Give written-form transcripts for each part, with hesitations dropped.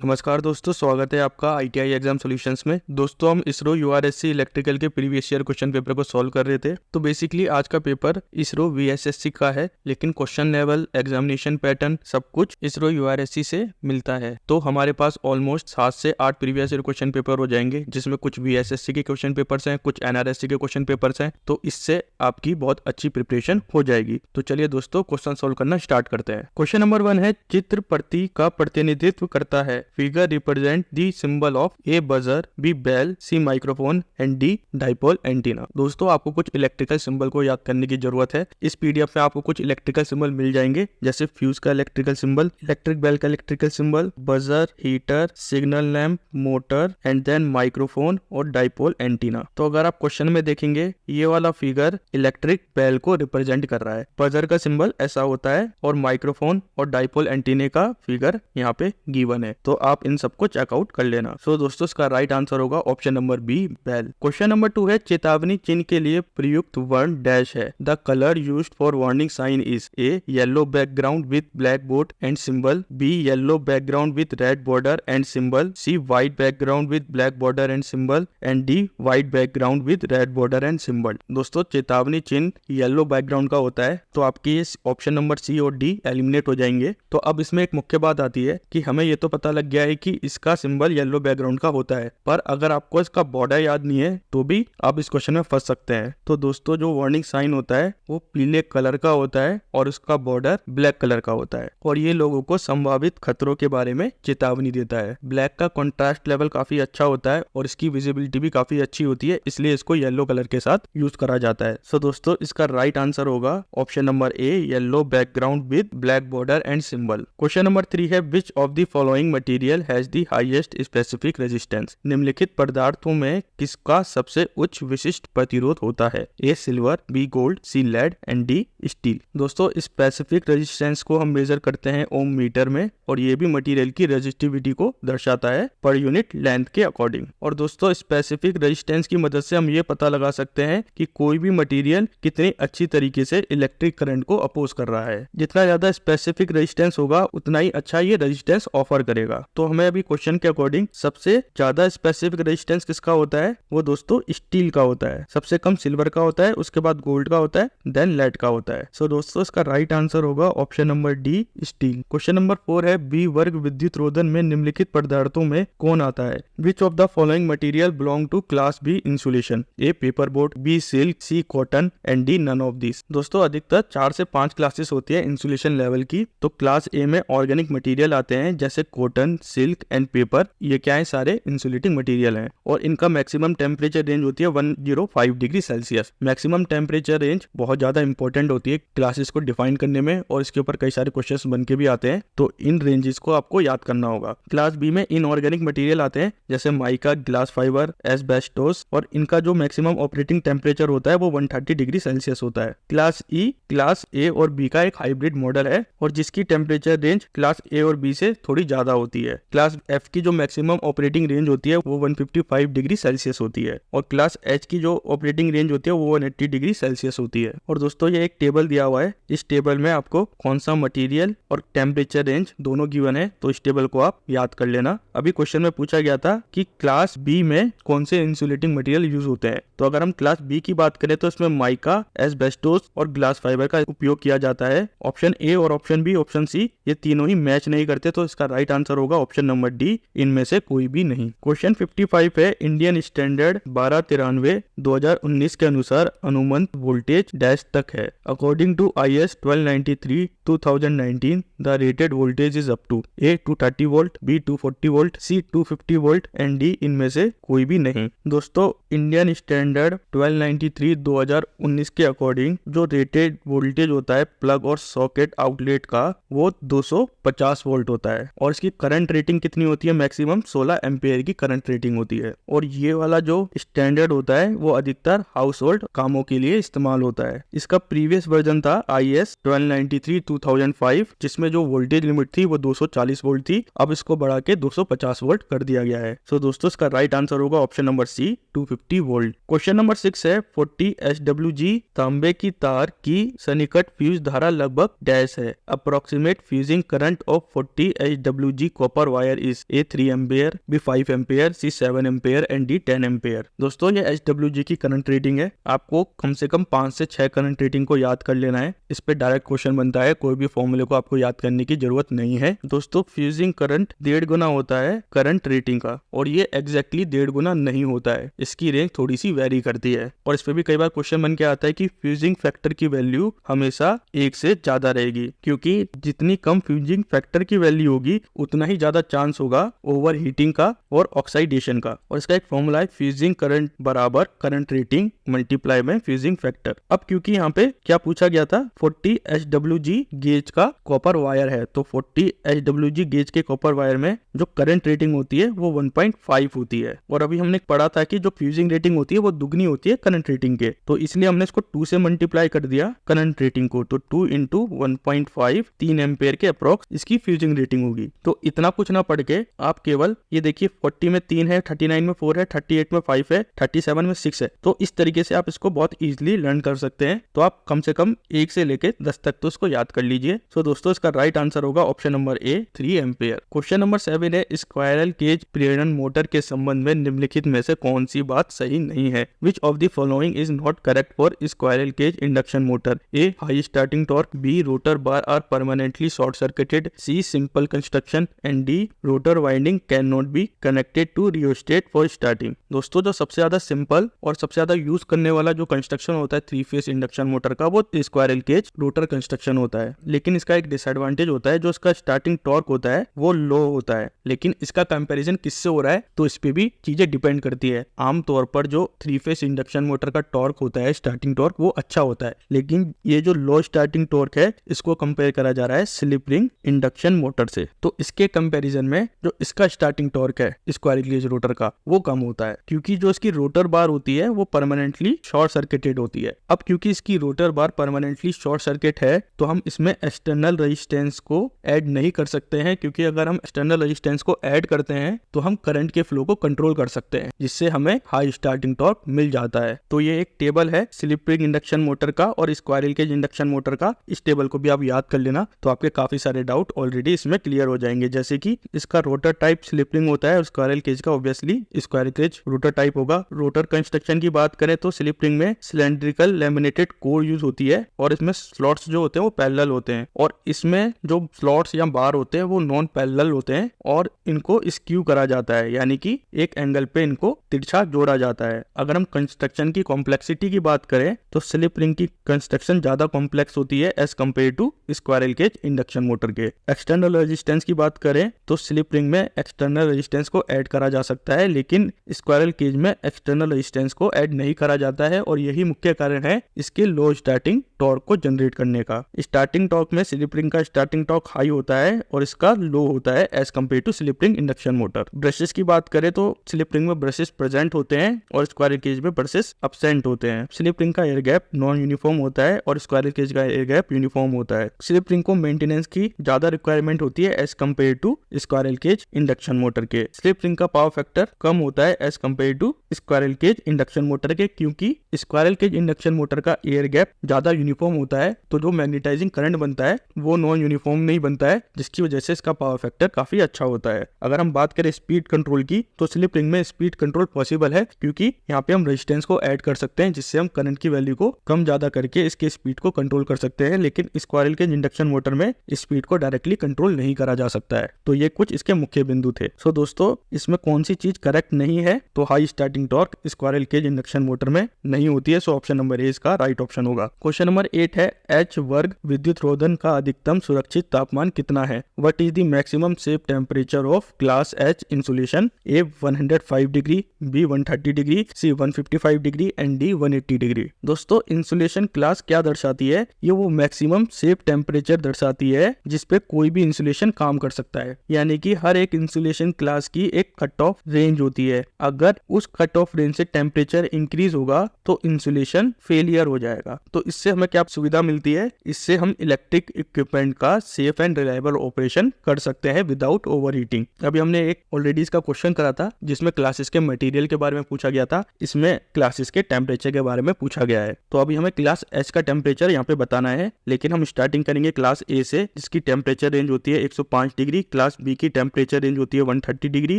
नमस्कार दोस्तों, स्वागत है आपका आईटीआई एग्जाम सॉल्यूशंस में। दोस्तों हम इसरो यूआरएससी इलेक्ट्रिकल के प्रीवियस ईयर क्वेश्चन पेपर को सॉल्व कर रहे थे। तो बेसिकली आज का पेपर इसरो वीएसएससी का है, लेकिन क्वेश्चन लेवल, एग्जामिनेशन पैटर्न सब कुछ इसरो यूआरएससी से मिलता है। तो हमारे पास ऑलमोस्ट 7 से 8 प्रीवियस ईयर क्वेश्चन पेपर हो जाएंगे, जिसमें कुछ वीएसएससी के क्वेश्चन पेपर्स हैं, कुछ एनआरएससी के क्वेश्चन पेपर्स हैं। तो इससे आपकी बहुत अच्छी प्रिपरेशन हो जाएगी। तो चलिए दोस्तों क्वेश्चन सॉल्व करना स्टार्ट करते हैं। क्वेश्चन नंबर 1 है, चित्र प्रति का प्रतिनिधित्व करता है। Figure represent the symbol of A buzzer, B bell, C microphone and D dipole antenna. दोस्तों आपको कुछ इलेक्ट्रिकल सिंबल को याद करने की जरूरत है। इस पीडीएफ में आपको कुछ इलेक्ट्रिकल सिंबल मिल जाएंगे, जैसे फ्यूज का इलेक्ट्रिकल सिंबल, इलेक्ट्रिक बेल का electrical symbol, buzzer, heater, signal lamp, motor and then microphone और डाइपोल एंटीना। तो अगर आप क्वेश्चन में देखेंगे, ये वाला फिगर इलेक्ट्रिक बेल को रिप्रेजेंट कर रहा है, बजर का सिंबल ऐसा होता है और माइक्रोफोन और डाइपोल एंटीने का फिगर यहाँ पे गिवन है। तो आप इन सबको चेकआउट कर लेना। सो दोस्तों इसका राइट आंसर होगा option number B, bell. Question number 2 है, चेतावनी चिन्ह के लिए प्रयुक्त वर्ण डैश है। The colour used for warning sign is A yellow background with black board and symbol, B yellow background with red border and symbol, C white background with black border and symbol and D white background with red border and symbol. दोस्तों चेतावनी चिन्ह yellow background का होता है, तो आपकी ये option number सी और डी एलिमिनेट हो जाएंगे। तो अब इसमें एक मुख्य बात आती है कि हमें ये तो पता लग गया है कि इसका सिंबल येलो बैकग्राउंड का होता है, पर अगर आपको इसका बॉर्डर याद नहीं है तो भी आप इस क्वेश्चन में फंस सकते हैं। तो दोस्तों जो वार्निंग साइन होता है वो पीले कलर का होता है और उसका बॉर्डर ब्लैक कलर का होता है, और ये लोगों को संभावित खतरों के बारे में चेतावनी देता है। ब्लैक का कॉन्ट्रास्ट लेवल काफी अच्छा होता है और इसकी विजिबिलिटी भी काफी अच्छी होती है, इसलिए इसको येलो कलर के साथ यूज करा जाता है। सो दोस्तों इसका राइट आंसर होगा option number A, yellow background with black border and symbol. Question number 3 है, which of the following material has the highest specific resistance. निम्नलिखित पदार्थों में किसका सबसे उच्च विशिष्ट प्रतिरोध होता है। A silver, B gold, C lead and D steel. दोस्तों स्पेसिफिक रेजिस्टेंस को हम मेजर करते हैं ओम मीटर में, और ये भी मटेरियल की रेजिस्टिविटी को दर्शाता है पर यूनिट लेंथ के अकॉर्डिंग। और दोस्तों स्पेसिफिक रेजिस्टेंस की मदद से हम ये पता लगा सकते हैं कि कोई भी मटेरियल कितनी अच्छी तरीके से इलेक्ट्रिक करंट को अपोज कर रहा है। जितना ज्यादा स्पेसिफिक रेजिस्टेंस होगा उतना ही अच्छा ये रेजिस्टेंस ऑफर करेगा। तो हमें अभी क्वेश्चन के अकॉर्डिंग सबसे ज्यादा स्पेसिफिक रेजिस्टेंस किसका होता है, वो दोस्तों स्टील का होता है। सबसे कम सिल्वर का होता है, उसके बाद गोल्ड का होता है, देन लेड का होता है। सो दोस्तों इसका राइट आंसर होगा option number D, steel. Question number 4 है, बी वर्ग विद्युत रोधन में निम्नलिखित पदार्थों में कौन आता है। Which of the following material belong to class B insulation. A paper board, B silk, C cotton and D none of this. दोस्तों अधिकतर 4 से 5 क्लासेस होती है इंसुलेशन लेवल की। तो क्लास ए में ऑर्गेनिक मटेरियल आते हैं जैसे कॉटन, सिल्क एंड पेपर। ये क्या है, सारे इंसुलेटिंग मटेरियल हैं, और इनका मैक्सिमम टेम्परेचर रेंज होती है 105 degree Celsius. Maximum temperature range बहुत ज्यादा इंपॉर्टेंट होती है क्लासेस को डिफाइन करने में, और इसके ऊपर कई सारे क्वेश्चंस बन के भी आते हैं। तो इन रेंजेस को आपको याद करना होगा। क्लास बी में इनऑर्गेनिक मटेरियल आते हैं जैसे माइका, ग्लास फाइबर, एस्बेस्टोस, और इनका जो मैक्सिमम ऑपरेटिंग टेम्परेचर होता है वो 130 डिग्री सेल्सियस होता है। क्लास ई क्लास ए और बी का एक हाइब्रिड मॉडल है, और जिसकी टेम्परेचर रेंज क्लास ए और बी से थोड़ी ज्यादा होती है। क्लास एफ की जो मैक्सिमम ऑपरेटिंग रेंज होती है वो 155 डिग्री सेल्सियस होती है, और क्लास एच की जो ऑपरेटिंग रेंज होती है वो 180 डिग्री सेल्सियस होती है। और दोस्तों ये एक टेबल दिया हुआ है, इस टेबल में आपको कौन सा मटेरियल और टेम्परेचर रेंज दोनों गिवन है, तो इस टेबल को आप याद कर लेना। अभी क्वेश्चन में पूछा गया था कि क्लास बी में कौन से इंसुलेटिंग मटेरियल यूज होते हैं। तो अगर हम क्लास बी की बात करें तो इसमें माइका, एस्बेस्टोस और ग्लास फाइबर का उपयोग किया जाता है। ऑप्शन ए और ऑप्शन बी, ऑप्शन सी ये तीनों ही मैच नहीं करते, तो इसका राइट आंसर होगा ऑप्शन नंबर डी, इनमें से कोई भी नहीं। क्वेश्चन 55 है, इंडियन स्टैंडर्ड 1293 2019 के अनुसार अनुमत वोल्टेज डैश तक है। According to IS 1293 2019 the rated voltage is up to A 230 volt, B 240 volt, C 250 volt and D इनमें से कोई भी नहीं। दोस्तों इंडियन स्टैंडर्ड 1293 2019 के अकॉर्डिंग जो रेटेड वोल्टेज होता है प्लग और सॉकेट आउटलेट का वो 250 वोल्ट होता है, और इसकी करंट रेटिंग कितनी होती है, मैक्सिमम 16 एम्पियर की करंट रेटिंग होती है। और ये वाला जो स्टैंडर्ड होता है वो अधिकतर हाउस होल्ड कामों के लिए इस्तेमाल होता है। इसका प्रीवियस वर्जन था IS 1293 2005, जिसमें जो वोल्टेज लिमिट थी वो 240 वोल्ट थी। अब इसको बढ़ा के 250 वोल्ट कर दिया गया है। सो दोस्तों इसका राइट आंसर होगा option number C, 250 volt. Question number 6 है, 40 SWG तांबे की तार की सन्निकट फ्यूज धारा लगभग डैश है। Approximate fusing current of 40 SWG copper copper wire is A 3 ampere, B 5 ampere, C 7 ampere and D 10 ampere. दोस्तों ये HWG की करंट रेटिंग है। आपको कम से कम 5 से 6 करंट रेटिंग को याद कर लेना है। इस पे डायरेक्ट क्वेश्चन बनता है, कोई भी फॉर्मूले को आपको याद करने की जरूरत नहीं है। दोस्तों फ्यूजिंग करंट 1.5 गुना होता है करंट रेटिंग का, और ये एग्जैक्टली 1.5 गुना नहीं होता है। इसकी रेंज थोड़ी सी वेरी करती है, और इस पे भी कई बार क्वेश्चन बन के आता है कि फ्यूजिंग फैक्टर की वैल्यू हमेशा 1 से ज्यादा रहेगी, क्योंकि जितनी कम फ्यूजिंग फैक्टर की वैल्यू होगी उतना ही ज्यादा चांस होगा ओवर हीटिंग का और ऑक्साइडेशन का। और इसका एक फॉर्मूला है फ्यूजिंग करंट बराबर करंट रेटिंग मल्टीप्लाई में फ्यूजिंग फैक्टर। अब क्योंकि यहाँ पे क्या पूछा गया था, 40 HWG गेज का कॉपर वायर है, तो 40 HWG गेज के कॉपर वायर में जो करंट रेटिंग होती है वो 1.5 होती है। और अभी हमने पढ़ा था कि जो फ्यूजिंग रेटिंग होती है वो दुगनी होती है करंट रेटिंग के, तो इसलिए हमने इसको 2 से मल्टीप्लाई कर दिया करंट रेटिंग को, तो 2 इंटू 1.5 3 एम्पेयर के अप्रोक्स इसकी फ्यूजिंग रेटिंग होगी। तो इतना कुछ ना पढ़ के आप केवल ये देखिए 40 में 3 है, 39 में 4 है, 38 में 5 है, 37 में 6 है, तो इस तरीके से आप इसको बहुत इजीली लर्न कर सकते हैं। तो आप कम से कम 1 से लेके 10 तक तो इसको याद कर लीजिए। सो दोस्तों इसका राइट आंसर होगा ऑप्शन नंबर ए 3 एम्पेयर। क्वेश्चन नंबर 7 है स्क्वायरल केज प्रेरण मोटर के संबंध में निम्नलिखित में से कौन सी बात सही नहीं है। Which of the following is not correct for squirrel cage induction motor. A high starting torque, B rotor bar are permanently short circuited, C simple construction and D rotor winding can not be connected to rheostat for starting. दोस्तों जो सबसे ज्यादा simple और सबसे ज्यादा use करने वाला जो कंस्ट्रक्शन होता है 3 फेज इंडक्शन मोटर का, वो स्क्वायरल केज रोटर कंस्ट्रक्शन होता है। लेकिन इसका एक डिसएडवांटेज होता है, जो इसका स्टार्टिंग टॉर्क होता है वो लो होता है। लेकिन इसका कंपैरिजन किससे हो रहा है, तो इस पे भी चीजें डिपेंड करती है। आमतौर पर जो 3 फेज इंडक्शन मोटर का टॉर्क होता है, स्टार्टिंग टॉर्क, वो अच्छा होता है। लेकिन ये जो लो स्टार्टिंग टॉर्क है इसको कंपेयर करा जा रहा है स्लिप रिंग इंडक्शन मोटर से, तो इसके कंपैरिजन में जो इसका स्टार्टिंग टॉर्क है स्क्वायरल केज रोटर का वो कम होता है, क्योंकि जो इसकी रोटर बार होती है वो परमानेंटली शॉर्ट सर्किटेड होती है। अब क्योंकि इसकी rotor bar permanently short circuit है तो हम इसमें एक्सटर्नल रेजिस्टेंस को ऐड नहीं कर सकते हैं, क्योंकि अगर हम एक्सटर्नल रेजिस्टेंस को ऐड करते हैं तो हम करंट के फ्लो को कंट्रोल कर सकते हैं, जिससे हमें हाई स्टार्टिंग टॉर्क मिल जाता है। तो ये एक टेबल है स्लिप रिंग इंडक्शन मोटर का और स्क्वायरल केज इंडक्शन मोटर का। इस टेबल को भी आप याद कर लेना, तो आपके काफी सारे डाउट ऑलरेडी इसमें क्लियर हो जाएंगे। जैसे कि इसका रोटर टाइप स्लिप रिंग होता है और स्क्वायरल केज का obviously squirrel cage rotor type होगा। रोटर कंस्ट्रक्शन की बात करें तो स्लिप रिंग में सिलेंड्रिकल लैमिनेटेड कोर यूज होती है और इसमें स्लॉट्स जो होते हैं वो पैरेलल होते हैं, और इसमें जो स्लॉट्स या बार होते हैं वो नॉन पैरेलल होते हैं और इनको स्क्यू करा जाता है, यानी कि एक एंगल पे इनको तिरछा जोड़ा जाता है। अगर हम कंस्ट्रक्शन की कॉम्प्लेक्सिटी की बात करें तो स्लिप रिंग की कंस्ट्रक्शन ज्यादा कॉम्प्लेक्स होती है as compare to squirrel cage induction motor के। एक्सटर्नल रेजिस्टेंस की बात करें तो स्लिप रिंग में एक्सटर्नल रेजिस्टेंस को ऐड करा जा सकता है, लेकिन स्क्वायरल केज में एक्सटर्नल रेजिस्टेंस को ऐड नहीं करा जाता है, और यही मुख्य कारण है इसके लो स्टार्टिंग टॉर्क को जनरेट करने का। स्टार्टिंग टॉर्क में स्लिप रिंग का स्टार्टिंग टॉर्क हाई होता है और इसका लो होता है as compare to slip ring induction motor. Brushes की बात करें तो स्लिप रिंग में ब्रशेस प्रेजेंट होते हैं और स्क्वायरल केज में ब्रशेस एब्सेंट होते हैं। स्लिप रिंग का एयर गैप नॉन यूनिफॉर्म होता है और स्क्वायरल केज का एयर गैप यूनिफॉर्म होता है। स्लिप रिंग को मेंटेनेंस की ज्यादा रिक्वायरमेंट होती है as compare to squirrel cage induction motor के। स्लिप रिंग का पावर फैक्टर कम होता है as compare to squirrel cage induction motor के, क्योंकि स्क्वायरल केज इंडक्शन मोटर का एयर गैप ज्यादा यूनिफॉर्म होता है, तो जो मैग्नेटाइजिंग करंट बनता है वो नॉन यूनिफॉर्म नहीं बनता है, जिसकी वजह से इसका पावर फैक्टर काफी अच्छा होता है। अगर हम बात करें स्पीड कंट्रोल की तो स्लिप रिंग में स्पीड कंट्रोल पॉसिबल है, क्योंकि यहाँ पे हम रेजिस्टेंस को ऐड कर सकते हैं, जिससे हम करंट की वैल्यू को कम ज्यादा करके इसके स्पीड को कंट्रोल कर सकते हैं। लेकिन स्क्वायरल केज इंडक्शन मोटर में स्पीड को डायरेक्टली कंट्रोल नहीं करा जा सकता है। तो ये कुछ इसके मुख्य बिंदु थे। सो दोस्तों इसमें कौन सी चीज करेक्ट नहीं है, तो high starting torque squirrel cage induction motor में नहीं होती है। सो ऑप्शन नंबर ए इसका राइट ऑप्शन होगा। क्वेश्चन नंबर 8 है H वर्ग विद्युत रोधन का अधिकतम सुरक्षित तापमान कितना है। What is the maximum safe temperature of class H insulation. A 105 degree, B 130 degree, C 155 degree and D 180 degree. दोस्तों इंसुलेशन क्लास क्या दर्शाती है, ये वो मैक्सिमम सेफ टेम्परेचर दर्शाती है जिसपे कोई भी इंसुलेशन काम कर सकता है, यानी कि हर एक इंसुलेशन क्लास की एक कट ऑफ रेंज होती है। अगर उस कट ऑफ रेंज से टेम्परेचर इंक्रीज होगा तो इंसुलेशन फेलियर हो जाएगा। तो इससे हमें क्या सुविधा मिलती है, इससे हम इलेक्ट्रिक इक्विपमेंट का सेफ एंड रिलायबल ऑपरेशन कर सकते हैं विदाउट ओवरहीटिंग। अभी हमने एक ऑलरेडी इसका क्वेश्चन करा था जिसमें क्लासेस के मटेरियल के बारे में पूछा गया था, इसमें क्लासेस के टेम्परेचर के बारे में पूछा गया है। तो अभी हमें क्लास H का टेम्परेचर यहाँ पे बताना है, लेकिन हम स्टार्टिंग करेंगे क्लास A से, जिसकी टेम्परेचर रेंज होती है 105 डिग्री, क्लास क्लास बी की टेम्परेचर रेंज होती है 130 डिग्री,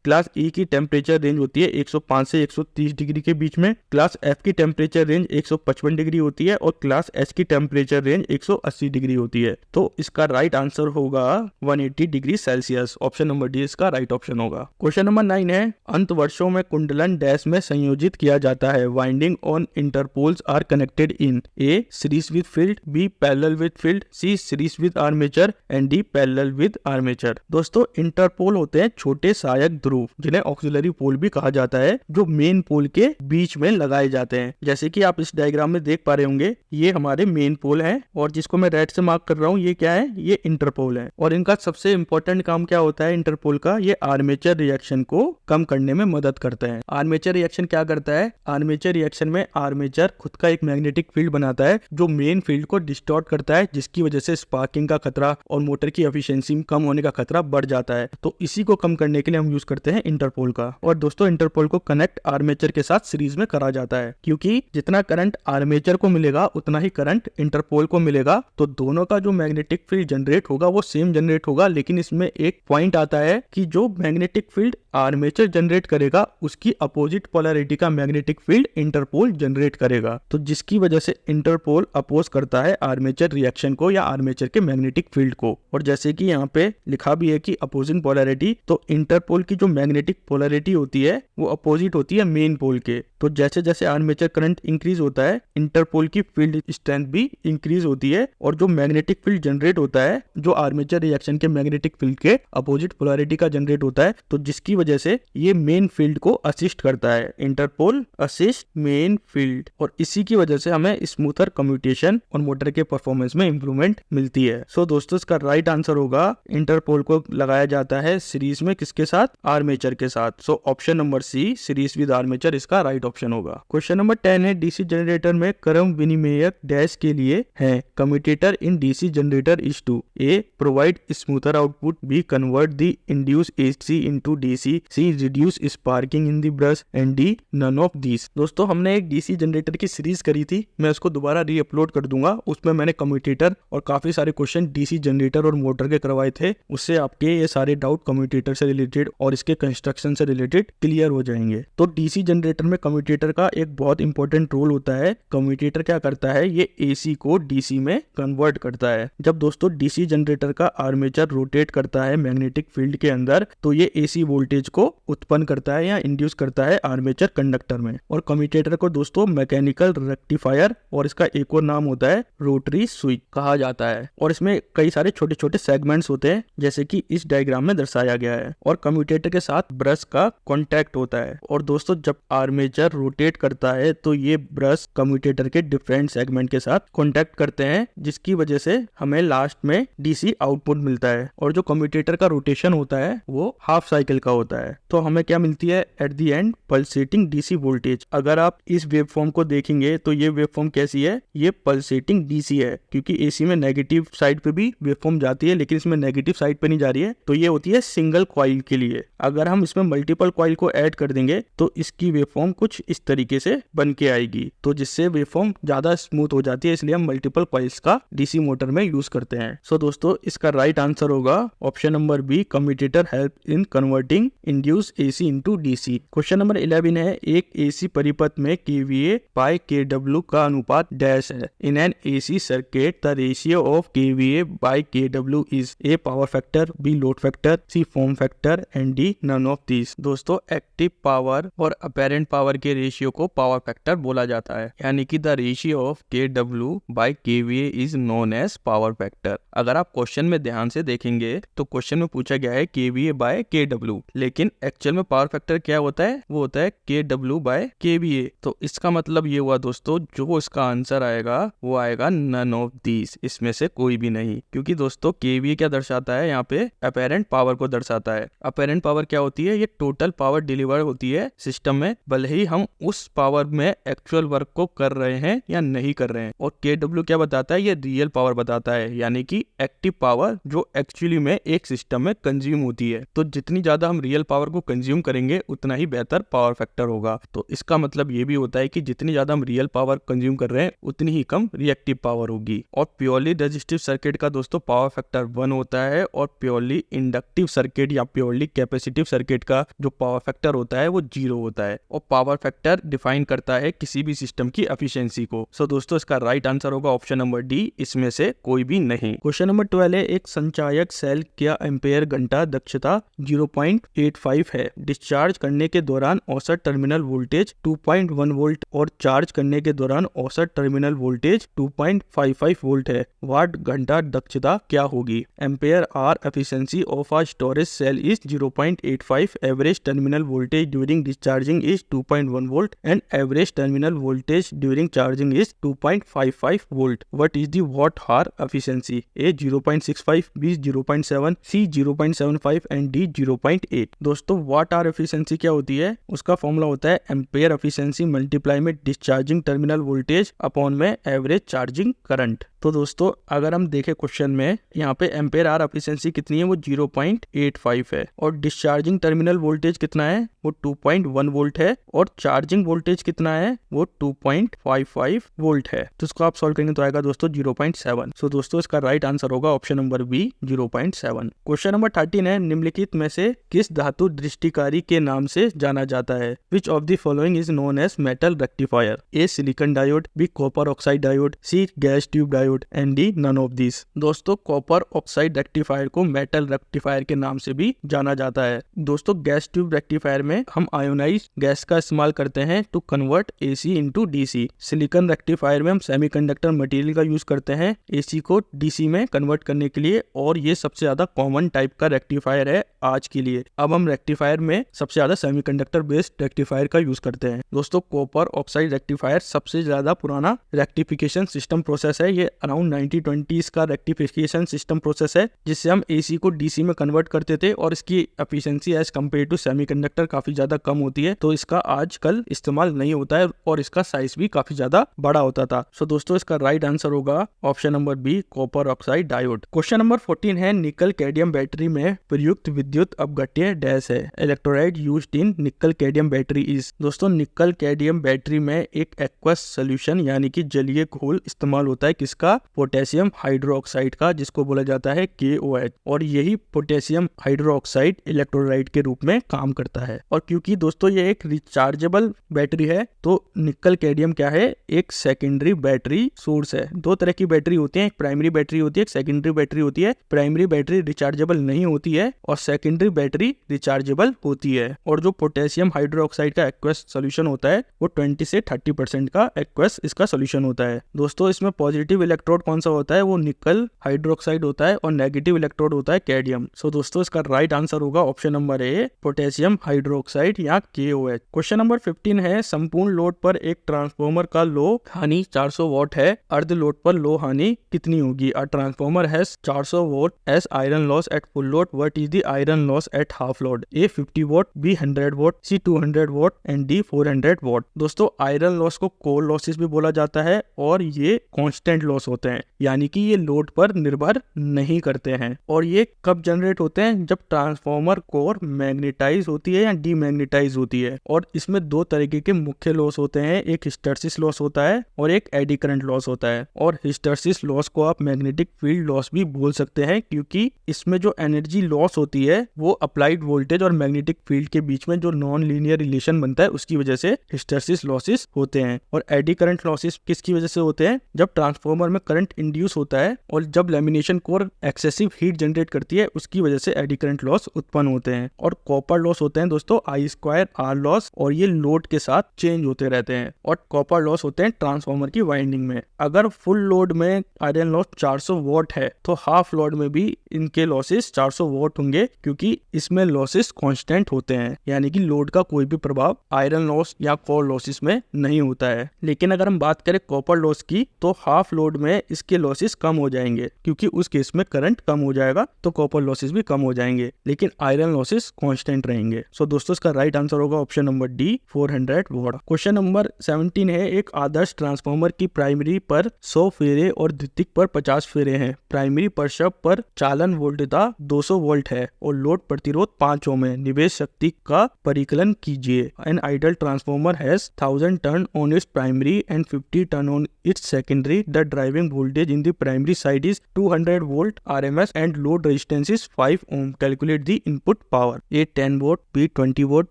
क्लास ई की टेम्परेचर रेंज होती है 105 से 130 डिग्री के बीच में, क्लास एफ की टेम्परेचर रेंज 155 डिग्री होती है और क्लास एच की टेम्परेचर रेंज 180 डिग्री होती है। तो इसका राइट आंसर होगा 180 degree Celsius. Option number D इसका राइट ऑप्शन होगा। क्वेश्चन नंबर 9 है, अंत वर्षों में कुंडलन डैश में संयोजित किया जाता है। Winding on interpoles are connected in A series with field, B parallel with field, C series with armature and D parallel with armature. दोस्तों इंटरपोल होते हैं छोटे सहायक ध्रुव जिन्हें ऑक्सिलरी पोल भी कहा जाता है, जो मेन पोल के बीच में लगाए जाते हैं। जैसे कि आप इस डायग्राम में देख पा रहे होंगे, ये हमारे मेन पोल है और जिसको मैं रेड से मार्क कर रहा हूँ ये क्या है, ये इंटरपोल है। और इनका सबसे इंपॉर्टेंट काम क्या होता है इंटरपोल का, ये आर्मेचर रिएक्शन को कम करने में मदद करता है। आर्मेचर रिएक्शन क्या करता है, आर्मेचर रिएक्शन में आर्मेचर खुद का एक मैग्नेटिक फील्ड बनाता है जो मेन फील्ड को डिस्टॉर्ट करता है, जिसकी वजह से स्पार्किंग का खतरा और मोटर की एफिशिएंसी कम होने का खतरा बढ़ जाता है। तो इसी को कम करने के लिए हम यूज करते हैं इंटरपोल का। और दोस्तों इंटरपोल को कनेक्ट आर्मेचर के साथ सीरीज में करा जाता है, क्योंकि जितना करंट आर्मेचर को मिलेगा उतना ही करंट इंटरपोल को मिलेगा। तो दोनों का जो मैग्नेटिक फील्ड जनरेट होगा वो सेम जनरेट होगा, लेकिन इसमें एक पॉइंट आता है कि जो मैग्नेटिक फील्ड आर्मेचर जनरेट करेगा उसकी अपोजिट पोलैरिटी का मैग्नेटिक फील्ड इंटरपोल जनरेट करेगा। तो जिसकी वजह से इंटरपोल अपोज करता है आर्मेचर रिएक्शन को या आर्मेचर के मैग्नेटिक फील्ड को। और जैसे कि यहाँ पे लिखा भी है कि अपोजिंग पोलैरिटी, तो इंटरपोल की जो मैग्नेटिक पोलैरिटी होती है वो अपोजिट होती है मेन पोल के। तो जैसे जैसे आर्मेचर करंट इंक्रीज होता है इंटरपोल की फील्ड स्ट्रेंथ भी इंक्रीज होती है, और जो मैग्नेटिक फील्ड जनरेट होता है जो आर्मेचर रिएक्शन के मैग्नेटिक फील्ड के अपोजिट पोलैरिटी का जनरेट होता है, तो जिसकी वजह से ये मेन फील्ड को असिस्ट करता है। इंटरपोल असिस्ट मेन फील्ड, और इसी की वजह से हमें स्मूथर कम्यूटेशन और मोटर के परफॉर्मेंस में इंप्रूवमेंट मिलती है। सो दोस्तों इसका राइट आंसर होगा इंटरपोल को लगाया जाता है सीरीज में किसके साथ, आर्मेचर के साथ। So option number C series with armature इसका राइट ऑप्शन होगा। क्वेश्चन नंबर 10 है, डीसी जनरेटर में क्रम विनिमयक डैश के लिए है। Commutator in DC generator is to A provide smoother output, B convert the induce AC into DC, C reduce sparking in the brush and D none of this. दोस्तों हमने एक DC generator की series करी थी, मैं उसको दोबारा री अपलोड कर दूंगा। उसमें मैंने कम्यूटेटर और काफी सारे क्वेश्चन डीसी जनरेटर और मोटर के करवाए थे, उससे आपके ये सारे डाउट कम्यूटेटर से रिलेटेड और इसके कंस्ट्रक्शन से रिलेटेड क्लियर हो जाएंगे। तो डीसी जनरेटर में कम्यूटेटर का एक बहुत इंपॉर्टेंट रोल होता है। कम्यूटेटर क्या करता है, ये एसी को डीसी में कन्वर्ट करता है। जब दोस्तों डीसी जनरेटर का आर्मेचर रोटेट करता है मैग्नेटिक फील्ड के अंदर, तो ये एसी वोल्टेज को उत्पन्न करता है या इंड्यूस करता है आर्मेचर कंडक्टर में। और कम्यूटेटर को दोस्तों मैकेनिकल रेक्टिफायर और इसका एक और नाम होता है रोटरी स्विच कहा जाता है। और इसमें कई सारे छोटे छोटे सेगमेंट्स होते हैं जैसे कि इस डायग्राम में दर्शाया गया है। और कम्यूटेटर के साथ ब्रश का कॉन्टैक्ट होता है। और दोस्तों जब आर्मेचर रोटेट करता है तो ये ब्रश कम्यूटेटर के डिफरेंट सेगमेंट के साथ कॉन्टैक्ट करते हैं, जिसकी वजह से हमें लास्ट में डीसी आउटपुट मिलता है। और जो कम्यूटेटर का रोटेशन होता है वो हाफ साइकिल का होता है। तो हमें क्या मिलती है at the end, pulsating DC voltage. अगर आप इस वेवफॉर्म को देखेंगे तो ये वेवफॉर्म कैसी है, ये पल्सेटिंग डीसी है, क्योंकि एसी में नेगेटिव साइड पे भी वेवफॉर्म जाती है लेकिन इसमें नेगेटिव साइड पे नहीं जा रही है। तो ये होती है सिंगल कॉइल के लिए। अगर हम इसमें मल्टीपल कॉइल को ऐड कर देंगे तो इसकी वेवफॉर्म कुछ इस तरीके से बन के आएगी, तो जिससे वेवफॉर्म ज्यादा स्मूथ हो जाती है, इसलिए हम मल्टीपल कॉइल्स का डीसी मोटर में यूज करते हैं। सो दोस्तों इसका राइट आंसर होगा option number B, commutator help in converting induce AC into DC. Question number 11 है, एक एसी परिपथ में केवीए बाय केडब्ल्यू का अनुपात डैश है। In an AC circuit the ratio of kVA by केडब्ल्यू is A power factor, B load factor, C form factor and D none of this. दोस्तों active power और अपेरेंट पावर के ratio को power factor बोला जाता है, यानी कि द रेशियो ऑफ केडब्ल्यू by kVA is known as power factor. अगर आप क्वेश्चन में ध्यान से देखेंगे तो क्वेश्चन में पूछा गया है केवीए बाय केडब्ल्यू, लेकिन एक्चुअल में पावर फैक्टर क्या होता है, वो होता है केडब्ल्यू बाय केवीए। तो इसका मतलब ये हुआ दोस्तों, जो इसका आंसर आएगा वो आएगा नन ऑफ दीज, इसमें से कोई भी नहीं। क्योंकि दोस्तों केवीए क्या दर्शाता है, यहाँ पे अपेरेंट पावर को दर्शाता है। अपेरेंट पावर क्या होती है, ये टोटल पावर डिलीवर होती है सिस्टम में, भले ही हम हम उस पावर में एक्चुअल वर्क को कर रहे हैं या नहीं कर रहे हैं। और kW क्या बताता है, ये रियल पावर बताता है, यानी कि एक्टिव पावर जो एक्चुअली में एक सिस्टम में कंज्यूम होती है। तो जितनी ज्यादा हम रियल पावर को कंज्यूम करेंगे उतना ही बेहतर पावर फैक्टर होगा। तो इसका मतलब ये भी होता है कि जितनी ज्यादा हम रियल पावर कंज्यूम कर रहे हैं उतनी ही कम रिएक्टिव पावर होगी। और प्योरली रेजिस्टिव सर्किट का दोस्तों पावर फैक्टर 1 होता है, और प्योरली इंडक्टिव सर्किट या प्योरली कैपेसिटिव सर्किट का जो पावर फैक्टर होता है वो 0 होता है। और पावर फैक्टर डिफाइन करता है किसी भी सिस्टम की एफिशिएंसी को। सो दोस्तों इसका राइट आंसर होगा ऑप्शन नंबर डी, इसमें से कोई भी नहीं। क्वेश्चन नंबर 12 है, एक संचायक सेल का एम्पेयर घंटा दक्षता 0.85 है। डिस्चार्ज करने के दौरान औसत टर्मिनल वोल्टेज 2.1 वोल्ट और चार्ज करने के दौरान औसत टर्मिनल वोल्टेज 2.55 वोल्ट है। वाट घंटा दक्षता क्या होगी? Ampere hour efficiency of a storage cell is 0.85, average terminal voltage during discharging is 2.1 volt and average terminal voltage during charging is 2.55 volt. What is the watt hour efficiency? A 0.65, B 0.7, C 0.75 and D 0.8। दोस्तों वाट hour efficiency क्या होती है? उसका formula होता है ampere efficiency multiply में discharging terminal voltage upon में average charging current. तो दोस्तों अगर हम देखें क्वेश्चन में, यहाँ पे एम्पेयर आर एफिशिएंसी कितनी है, वो 0.85 है, और डिस्चार्जिंग टर्मिनल वोल्टेज कितना है, वो 2.1 वोल्ट है, और चार्जिंग वोल्टेज कितना है, वो 2.55 वोल्ट है। तो इसको आप सॉल्व करेंगे तो आएगा दोस्तों 0.7। सो दोस्तों इसका राइट आंसर होगा option number B 0.7। Question number 13 है, निम्नलिखित में से किस धातु दृष्टिकारी के नाम से जाना जाता है? Which of the following is known as metal rectifier? A silicon diode, B copper oxide diode, C gas tube diode and D none of this. दोस्तों कॉपर ऑक्साइड रेक्टिफायर को मेटल रेक्टिफायर के नाम से भी जाना जाता है। दोस्तों गैस ट्यूब रेक्टिफायर में हम आयोनाइज गैस का इस्तेमाल करते हैं to convert AC into DC. Silicon rectifier में हम सेमीकंडक्टर मटेरियल का यूज करते हैं एसी को डीसी में कन्वर्ट करने के लिए, और ये सबसे ज्यादा कॉमन टाइप का रेक्टिफायर है आज के लिए। अब हम रेक्टिफायर में सबसे ज्यादा सेमीकंडक्टर बेस्ड रेक्टिफायर का यूज करते हैं। दोस्तों कॉपर ऑक्साइड रेक्टिफायर सबसे ज्यादा पुराना रेक्टिफिकेशन सिस्टम प्रोसेस है। ये अराउंड 1920s का रेक्टिफिकेशन सिस्टम प्रोसेस है, जिससे हम एसी को डीसी में कन्वर्ट करते थे, और इसकी efficiency as compare to semiconductor काफी ज्यादा कम होती है। तो इसका आजकल इस्तेमाल नहीं होता है, और इसका साइज भी काफी ज्यादा बड़ा होता था। सो दोस्तों इसका राइट आंसर होगा option number B copper oxide diode. Question number 14 है, निकल कैडमियम बैटरी में प्रयुक्त विद्युत अपघट्य डैश है? Electrolyte used in nickel cadmium battery is. दोस्तों निकल कैडमियम बैटरी में एक एक्वस सोल्यूशन यानी कि जलीय घोल इस्तेमाल होता है, किसका? पोटेशियम हाइड्रोक्साइड का, जिसको बोला जाता है KOH। और यही पोटेशियम हाइड्रोक्साइड इलेक्ट्रोलाइट के रूप में काम करता है। और क्योंकि दोस्तों ये एक रिचार्जेबल बैटरी है, तो निकल कैडमियम क्या है? एक सेकेंडरी बैटरी सोर्स है। दो तरह की बैटरी होती है, एक प्राइमरी बैटरी होती है, एक सेकेंडरी बैटरी होती है। प्राइमरी बैटरी रिचार्जेबल नहीं होती है और सेकेंडरी बैटरी रिचार्जेबल होती है। और जो पोटेशियम हाइड्रोक्साइड का एक्वस सोल्यूशन होता है वो 20 से 30% का एक्वस इसका सोल्यूशन होता है। दोस्तों इसमें पॉजिटिव इलेक्ट्रोड कौन सा होता है? वो निकल हाइड्रोक्साइड होता है, और नेगेटिव इलेक्ट्रोड होता है कैडमियम। सो दोस्तों इसका राइट आंसर होगा ऑप्शन नंबर ए पोटेशियम हाइड्रोक्साइड या KOH। क्वेश्चन नंबर 15 है, संपूर्ण लोड पर एक ट्रांसफार्मर का लो हानि 400 वॉट है, अर्ध लोड पर लो हानि कितनी होगी? A transformer has 400 watt as iron loss at full load, what is the iron loss at half load? A 50 watt, B 100 watt, C 200 watt and D 400 watt. दोस्तों आयरन लॉस को core losses भी बोला जाता है, और ये constant loss होते हैं, यानी कि ये लोड पर निर्भर नहीं करते हैं। और ये कब जनरेट होते हैं? जब ट्रांसफार्मर कोर मैग्नेटाइज होती है या डीमैग्नेटाइज होती है। और इसमें दो तरीके के मुख्य लॉस होते हैं, एक हिस्टैरिसीस लॉस होता है और एक एडी करंट लॉस होता है। और हिस्टैरिसीस लॉस को आप मैग्नेटिक फील्ड लॉस भी बोल सकते हैं, क्योंकि इसमें जो एनर्जी लॉस होती है वो अप्लाइड वोल्टेज और मैग्नेटिक फील्ड के बीच में जो नॉन लीनियर रिलेशन बनता है उसकी वजह से हिस्टैरिसीस लॉसेस होते हैं। और एडी करंट लॉसेस किसकी वजह से होते हैं? जब ट्रांसफार्मर में करंट इंड्यूस होता है और जब lamination core excessive heat generate करती है उसकी वजह से एडी करंट लॉस उत्पन्न होते हैं। और कॉपर लॉस होते हैं दोस्तों I2R लॉस, और ये लोड के साथ चेंज होते रहते हैं। और कॉपर लॉस होते हैं ट्रांसफार्मर की वाइंडिंग में। अगर फुल लोड में आयरन लॉस 400 वॉट है तो हाफ लोड में भी इनके लॉसेस 400 वॉट होंगे, क्योंकि इसमें लॉसेस कांस्टेंट होते हैं, यानी कि लोड का कोई भी प्रभाव आयरन लॉस या कोर लॉसेस में नहीं होता है। लेकिन अगर हम बात करें कॉपर लॉस की, तो हाफ लोड में इसके लॉसेस कम हो जाएंगे, क्योंकि उस केस में करंट कम हो जाएगा, तो कॉपर लॉसेस भी कम हो जाएंगे, लेकिन आयरन लॉसेस कांस्टेंट रहेंगे। सो दोस्तों इसका राइट आंसर होगा option number D 400 what. Question number 17 है, एक आदर्श ट्रांसफार्मर की प्राइमरी पर 100 फेरे और द्वितीयक पर 50 फेरे हैं। प्राइमरी पर शब पर चालन वोल्टता 200 वोल्ट है और लोड प्रतिरोध 5 ओम है। निवेश शक्ति का परिकलन कीजिए। An ideal transformer has 1000 turn on its primary and 50 turn on its secondary. The driving voltage in the primary side is 200 volt RMS and load resistance is 5 ohm. Calculate the input power. A 10 watt, B 20 watt,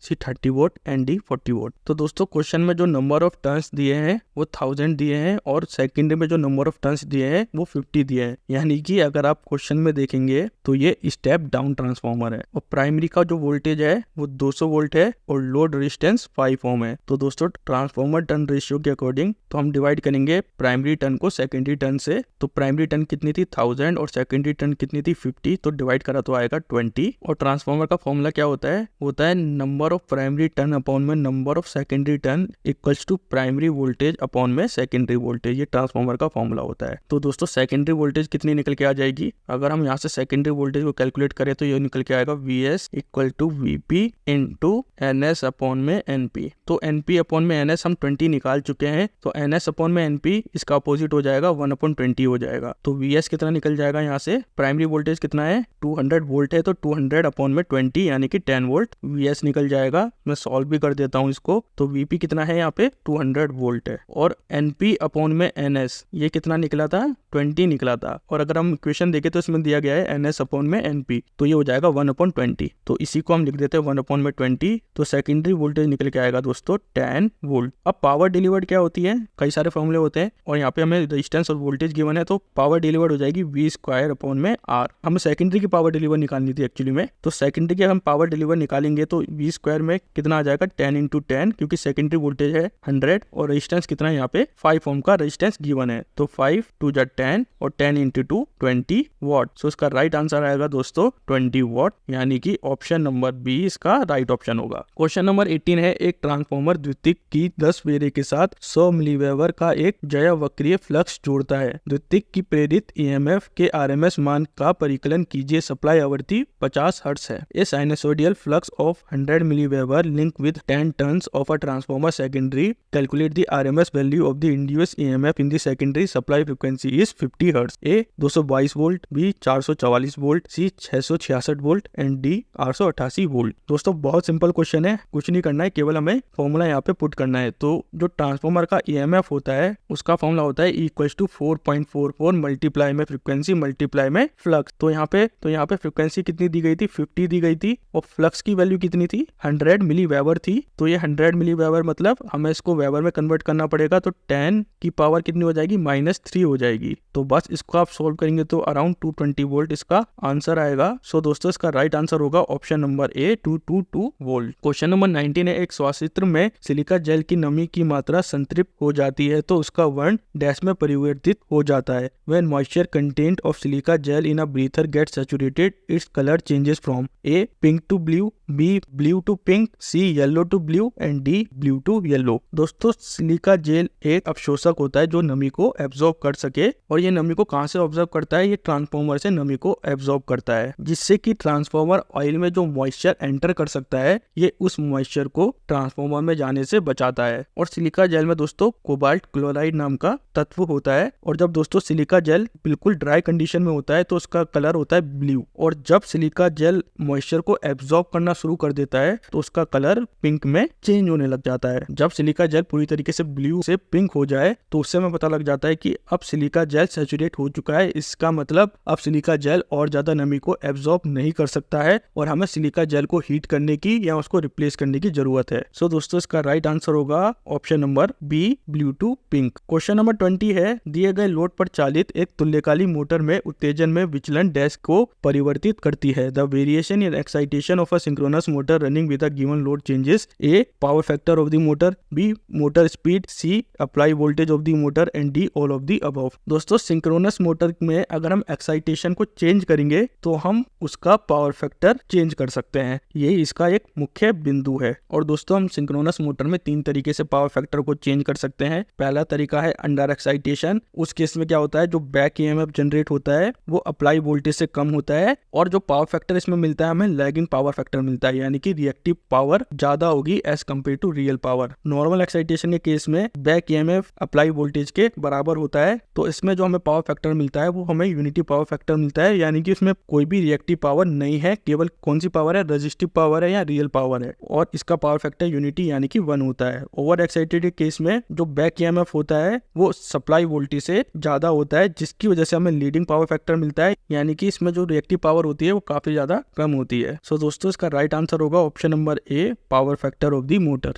C 30 watt and D 40 watt. तो दोस्तों question में जो number of turns दिए हैं वो 1000 दिए हैं और सेकेंडरी में जो नंबर ऑफ टर्न्स दिए हैं वो 50 दिए हैं। यानी कि अगर आप क्वेश्चन में देखेंगे तो ये स्टेप डाउन ट्रांसफार्मर है और प्राइमरी का जो वोल्टेज है वो 200 वोल्ट है और लोड रेजिस्टेंस 5 ओम है। तो दोस्तों ट्रांसफार्मर टर्न रेशियो के अकॉर्डिंग तो हम डिवाइड करेंगे प्राइमरी टर्न को सेकेंडरी टर्न से। तो प्राइमरी टर्न कितनी थी 1000 और सेकेंडरी टर्न कितनी थी 50, तो डिवाइड करा तो आएगा 20। और ट्रांसफार्मर का फॉर्मूला क्या होता है number of primary turn upon में number of secondary turn equals to primary voltage upon में सेकेंडरी वोल्टेज। ये ट्रांसफार्मर का फॉर्मूला होता है। तो दोस्तों सेकेंडरी वोल्टेज कितनी निकल के आ जाएगी, अगर हम यहाँ से सेकेंडरी वोल्टेज को कैलकुलेट करें तो ये निकल के आएगा VS equal to VP into NS upon में NP। तो NP अपॉन में NS हम 20 निकाल चुके हैं, तो NS अपॉन में NP इसका अपोजिट हो जाएगा 1/20 हो जाएगा। तो VS कितना निकल जाएगा यहाँ से, प्राइमरी वोल्टेज कितना है 200 वोल्ट है तो 200 अपॉन में 20 यानी कि 10 वोल्ट VS निकल जाएगा। मैं सॉल्व भी कर देता हूँ इसको। तो VP कितना है यहाँ पे 200 वोल्ट है और NP अपॉन में NS ये कितना निकला था 20 निकला था। और अगर हम इक्वेशन देखें तो इसमें दिया गया है NS अपॉन में NP, तो ये हो जाएगा 1/20। तो इसी को हम लिख देते हैं 1/20। तो सेकेंडरी वोल्टेज निकल के आएगा दोस्तों 10 वोल्ट। अब पावर डिलीवर्ड क्या होती है, कई सारे फॉर्मूले होते हैं और यहाँ पे हमें रेजिस्टेंस और वोल्टेज गिवन है, तो पावर डिलीवर्ड हो जाएगी V² अपॉन में R। हमें सेकेंडरी की पावर डिलीवर निकालनी थी एक्चुअली में, तो सेकेंडरी की हम पावर डिलीवर निकालेंगे तो V² में कितना आ जाएगा 10 × 10, क्योंकि सेकेंडरी वोल्टेज है 100 और रेजिस्टेंस कितना है यहाँ पे 5 ओम का रेजिस्टेंस गिवन है। तो 5 2 जा 10 और 10 × 2 20 वॉट। सो इसका राइट आंसर आएगा दोस्तों 20 वॉट, यानी कि ऑप्शन नंबर बी इसका राइट ऑप्शन होगा। क्वेश्चन नंबर 18 है, एक ट्रांसफार्मर द्वितीयक की 10 फेरे के साथ 100 मिलीवेबर का एक जयावक्रीय फ्लक्स जोड़ता है। द्वितीयक की प्रेरित EMF के RMS मान का परिकलन कीजिए। सप्लाई आवृत्ति 50 हर्ट्ज है। A sinusoidal flux of 100 milliweber link with 10 turns of a transformer secondary. Calculate the RMS value of the induced EMF in the secondary supply frequency is 50 hertz. A 222 volt, b 444 volt, c 666 volt and d 888 volt. दोस्तों बहुत simple question है, कुछ नहीं करना है, केवल हमें formula यहाँ पे पुट करना है। तो जो ट्रांसफार्मर का EMF होता है उसका फॉर्मूला होता है इक्वल्स टू 4.44 मल्टीप्लाई में फ्रीक्वेंसी मल्टीप्लाई में फ्लक्स। तो यहाँ पे फ्रीक्वेंसी कितनी दी गई थी 50 दी गई थी और फ्लक्स की वैल्यू कितनी थी 100 मिलीवेबर थी। तो ये 100 मिलीवेबर मतलब हमें इसको वेबर में कन्वर्ट करना पड़ेगा, तो 10 की पावर कितनी हो जाएगी -3 हो जाएगी। तो बस इसको आप सोल्व करेंगे तो अराउंड 220 वोल्ट इसका आंसर आएगा। सो दोस्तों इसका राइट आंसर होगा ऑप्शन नंबर ए 222 वोल्ट। क्वेश्चन नंबर 19 है, एक स्वास्थ्य में सिलिका जेल की नमी की मात्रा संतृप्त हो जाती है तो उसका वर्ण डैश में परिवर्तित हो जाता है। When moisture content of silica gel in a breather gets saturated, its color changes from A pink to blue, B blue to pink, C yellow to blue and D blue to yellow। दोस्तों silica gel एक अवशोषक होता है जो नमी को absorb कर सके, और ये नमी को कहाँ से ऑब्जर्व करता है, ये ट्रांसफार्मर से नमी को एब्जॉर्ब करता है, जिससे कि ट्रांसफार्मर ऑयल में जो मॉइस्चर एंटर कर सकता है ये उस मॉइस्चर को ट्रांसफार्मर में जाने से बचाता है। और सिलिका जेल में दोस्तों कोबाल्ट क्लोराइड नाम का तत्व होता है, और जब दोस्तों सिलिका जेल बिल्कुल ड्राई कंडीशन में होता है तो उसका कलर होता है ब्लू, और जब सिलिका जेल मॉइस्चर को एब्जॉर्ब करना शुरू कर देता है तो उसका कलर पिंक में चेंज होने लग जाता है। जब सिलिका जेल पूरी तरीके से ब्लू से पिंक हो जाए तो उससे हमें पता लग जाता है कि अब सिलिका जेल सैचुरेट हो चुका है। इसका मतलब अब सिलिका जेल और ज्यादा नमी को एब्जॉर्ब नहीं कर सकता है और हमें सिलिका जेल को हीट करने की या उसको रिप्लेस करने की जरूरत है। सो दोस्तों इसका राइट आंसर होगा option number B blue to pink. Question number 20 है, दिए गए लोड पर चालित एक तुल्यकाली मोटर में उत्तेजन में विचलन डैश को परिवर्तित करती है। The variation in excitation of a synchronous motor running with a given load changes A power factor of the motor, B motor speed, C apply voltage of the motor and D all of the above. दोस्तों synchronous motor में अगर हम excitation को change करेंगे तो हम उसका power factor change कर सकते हैं, ये इसका एक मुख्य बिंदु है। और दोस्तों हम सिंक्रोनस मोटर में 3 तरीके से पावर फैक्टर को चेंज कर सकते हैं। पहला तरीका है अंडर एक्साइटेशन। उस केस में क्या होता है, जो बैक EMF जनरेट होता है वो अप्लाई वोल्टेज से कम होता है, और जो पावर फैक्टर इसमें मिलता है हमें लैगिंग पावर फैक्टर मिलता है, यानी कि रिएक्टिव पावर ज्यादा होगी होगी as compare to real power. Normal excitation के केस में बैक ईएमएफ अप्लाई वोल्टेज के बराबर होता है, तो इसमें जो हमें पावर फैक्टर मिलता है वो हमें यूनिटी पावर फैक्टर मिलता है, यानी कि इसमें कोई भी रिएक्टिव पावर नहीं है, केवल कौन सी पावर है, रेजिस्टिव पावर है या रियल पावर है, और इसका पावर फैक्टर यूनिटी यानी कि 1 होता है। ओवर एक्साइटेड के केस में जो बैक ईएमएफ होता है वो सप्लाई वोल्टेज से ज्यादा होता है, जिसकी वजह से हमें लीडिंग पावर फैक्टर मिलता है, यानी कि इसमें जो रिएक्टिव पावर होती है वो काफी ज्यादा कम होती है। सो दोस्तों इसका राइट आंसर होगा option number A, power factor of the motor.